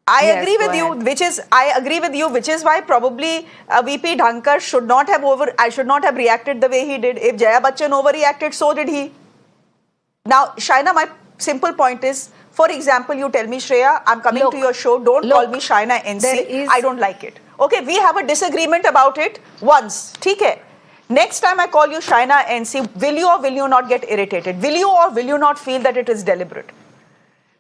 I Yes, agree go with you, ahead. I agree with you, which is why probably VP Dhankar should not have reacted the way he did. If Jaya Bachchan overreacted, so did he. Now, Shaina, my simple point is, for example, you tell me, Shreya, I'm coming to your show, don't call me Shaina there NC, is I don't like it. Okay, we have a disagreement about it once, okay? Next time I call you Shaina NC, will you or will you not get irritated? Will you or will you not feel that it is deliberate?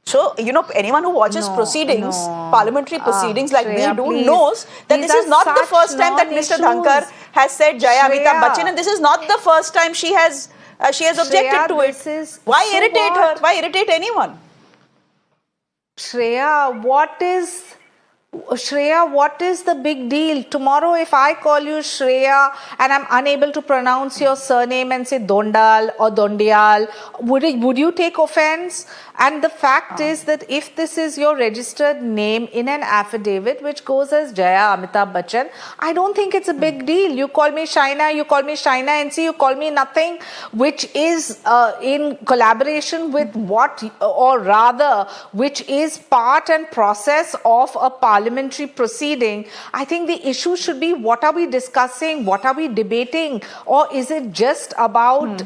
So, anyone who watches proceedings, parliamentary proceedings like we Shreya, do, please. knows that These this are is not the such first time that Mr. Dhankar non-issues. has said Jaya Amitabh Bachchan, and Shreya, this is not the first time she has objected Shreya, to it. this is Why so irritate her? what? Why irritate anyone? Shreya, what is the big deal? Tomorrow, if I call you Shreya and I'm unable to pronounce your surname and say Dondal or Dondial, would you take offense? And the fact is that if this is your registered name in an affidavit which goes as Jaya Amitabh Bachchan, I don't think it's a big deal. You call me Shaina, you call me Shaina NC, you call me nothing, which is in collaboration with what, or rather, which is part and process of a parliamentary proceeding. I think the issue should be, what are we discussing? What are we debating? Or is it just about,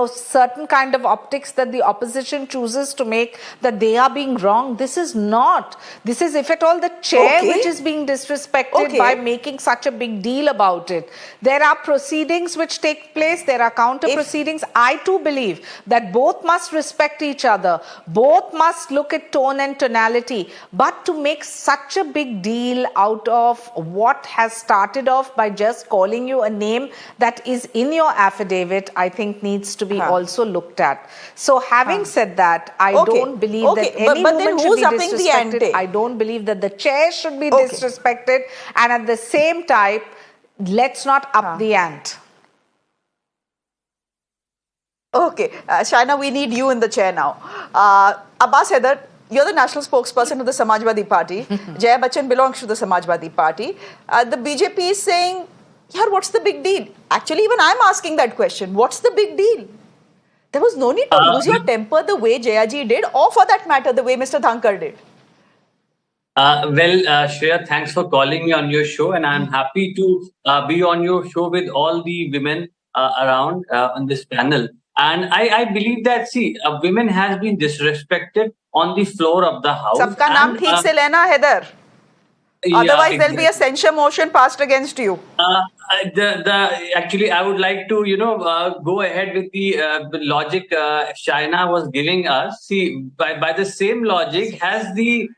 certain kind of optics that the opposition chooses to make, that they are being wrong? This is not. This is, if at all, the chair which is being disrespected by making such a big deal about it. There are proceedings which take place. There are counter proceedings. I too believe that both must respect each other. Both must look at tone and tonality. But to make such a big deal out of what has started off by just calling you a name that is in your affidavit, I think needs to be also looked at. So having said that, I don't believe that any woman should be disrespected. I don't believe that the chair should be disrespected. And at the same time, let's not up the ante. Okay, Shaina, we need you in the chair now. Abbas Haider, you're the national spokesperson of the Samajwadi Party. Jaya Bachchan belongs to the Samajwadi Party. The BJP is saying, yeah, what's the big deal? Actually, even I'm asking that question. What's the big deal? There was no need to lose your temper the way Jayaji did, or for that matter, the way Mr. Dhankar did. Shreya, thanks for calling me on your show, and I'm happy to be on your show with all the women around on this panel. And I believe that, see, women has been disrespected on the floor of the house. Sabka naam theek se lena, Haider. Otherwise, there'll be a censure motion passed against you. Actually, I would like to, go ahead with the logic Shaina was giving us. See, by the same logic, has the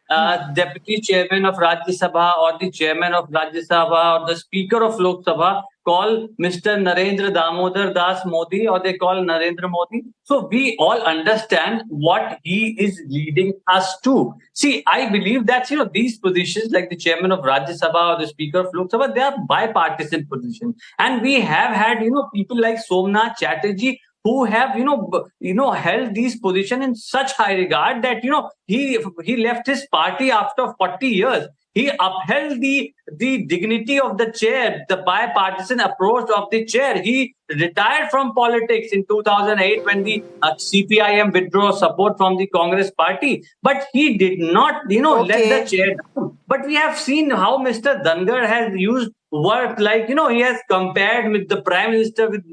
deputy chairman of Rajya Sabha or the chairman of Rajya Sabha or the speaker of Lok Sabha call Mr. Narendra Damodar Das Modi, or they call Narendra Modi? So we all understand what he is leading us to. See, I believe that, these positions like the chairman of Rajya Sabha or the speaker of Lok Sabha, they are bipartisan positions. And we have had, people like Somnath Chatterjee who have, held these positions in such high regard that, he left his party after 40 years. He upheld the dignity of the chair, the bipartisan approach of the chair. He retired from politics in 2008 when the CPIM withdrew support from the Congress party. But he did not, let the chair down. But we have seen how Mr. Dhankar has used work like, he has compared with the Prime Minister, with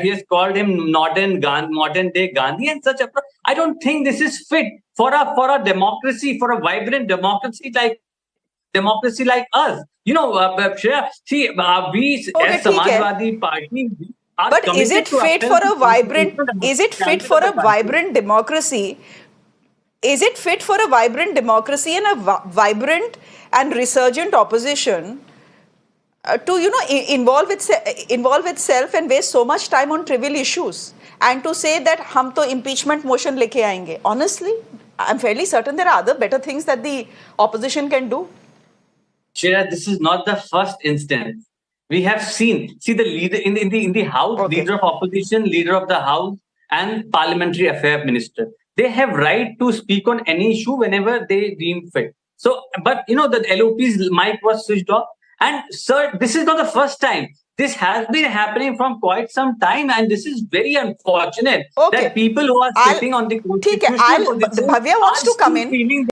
he has called him modern day Gandhi and such. I don't think this is fit for a democracy, for a vibrant democracy like us. Shreya, see, we as Samajwadi Party, but is it fit for a vibrant? Is it fit for a vibrant democracy? Is it fit for a vibrant democracy and a vibrant and resurgent opposition to involve itself and waste so much time on trivial issues, and to say that hum to impeachment motion leke aayenge? Honestly, I'm fairly certain there are other better things that the opposition can do. Shreya, this is not the first instance. We have seen the leader in the House, leader of opposition, leader of the House, and parliamentary affairs minister. They have right to speak on any issue whenever they deem fit. So, but the LOP's mic was switched off. And sir, this is not the first time. This has been happening from quite some time, and this is very unfortunate that people who are sitting on the constitutional position Bhavya wants to come in.